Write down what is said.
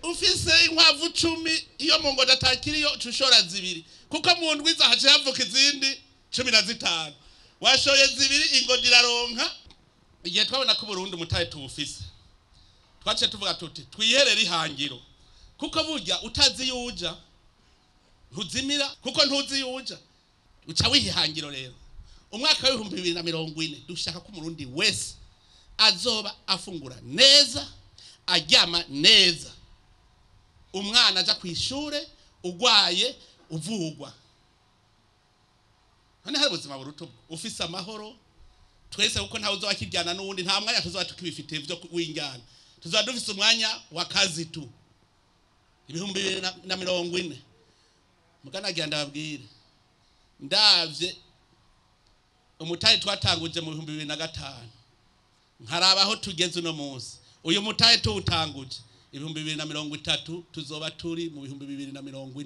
ufise inkwavu 10 iyo mu ngo datakiriyo cushora zibiri kuko mu ndwiza haje havuka izindi 15 washoye zibiri ingo diraronka igihe twabona ko Burundi umutahe tuwufise twace tuvuga tuti twiherere ihangiro kuko burya utazi yuja ntuzimira kuko ntuzi yuja uca wihangiro rero umwaka wa 2040 dushaka ko umurundi wese azoba afungura neza aryama neza umwana aja kwishure ugwaye uvugwa hane hari ubuzima buruto ufise amahoro twese kuko ntawe uzoba kiryana n'uwundi nta mwanya tuzoba tukibifite byo wingana tuzoba dufise umwanya wa kazi tu 2040 mugana genda babwire ndavye umutahe twatanguje mu 2005 nkarabaho tugeze no munsi uyu mutahe tuwutanguje 2030 tuzoba turi mu 2040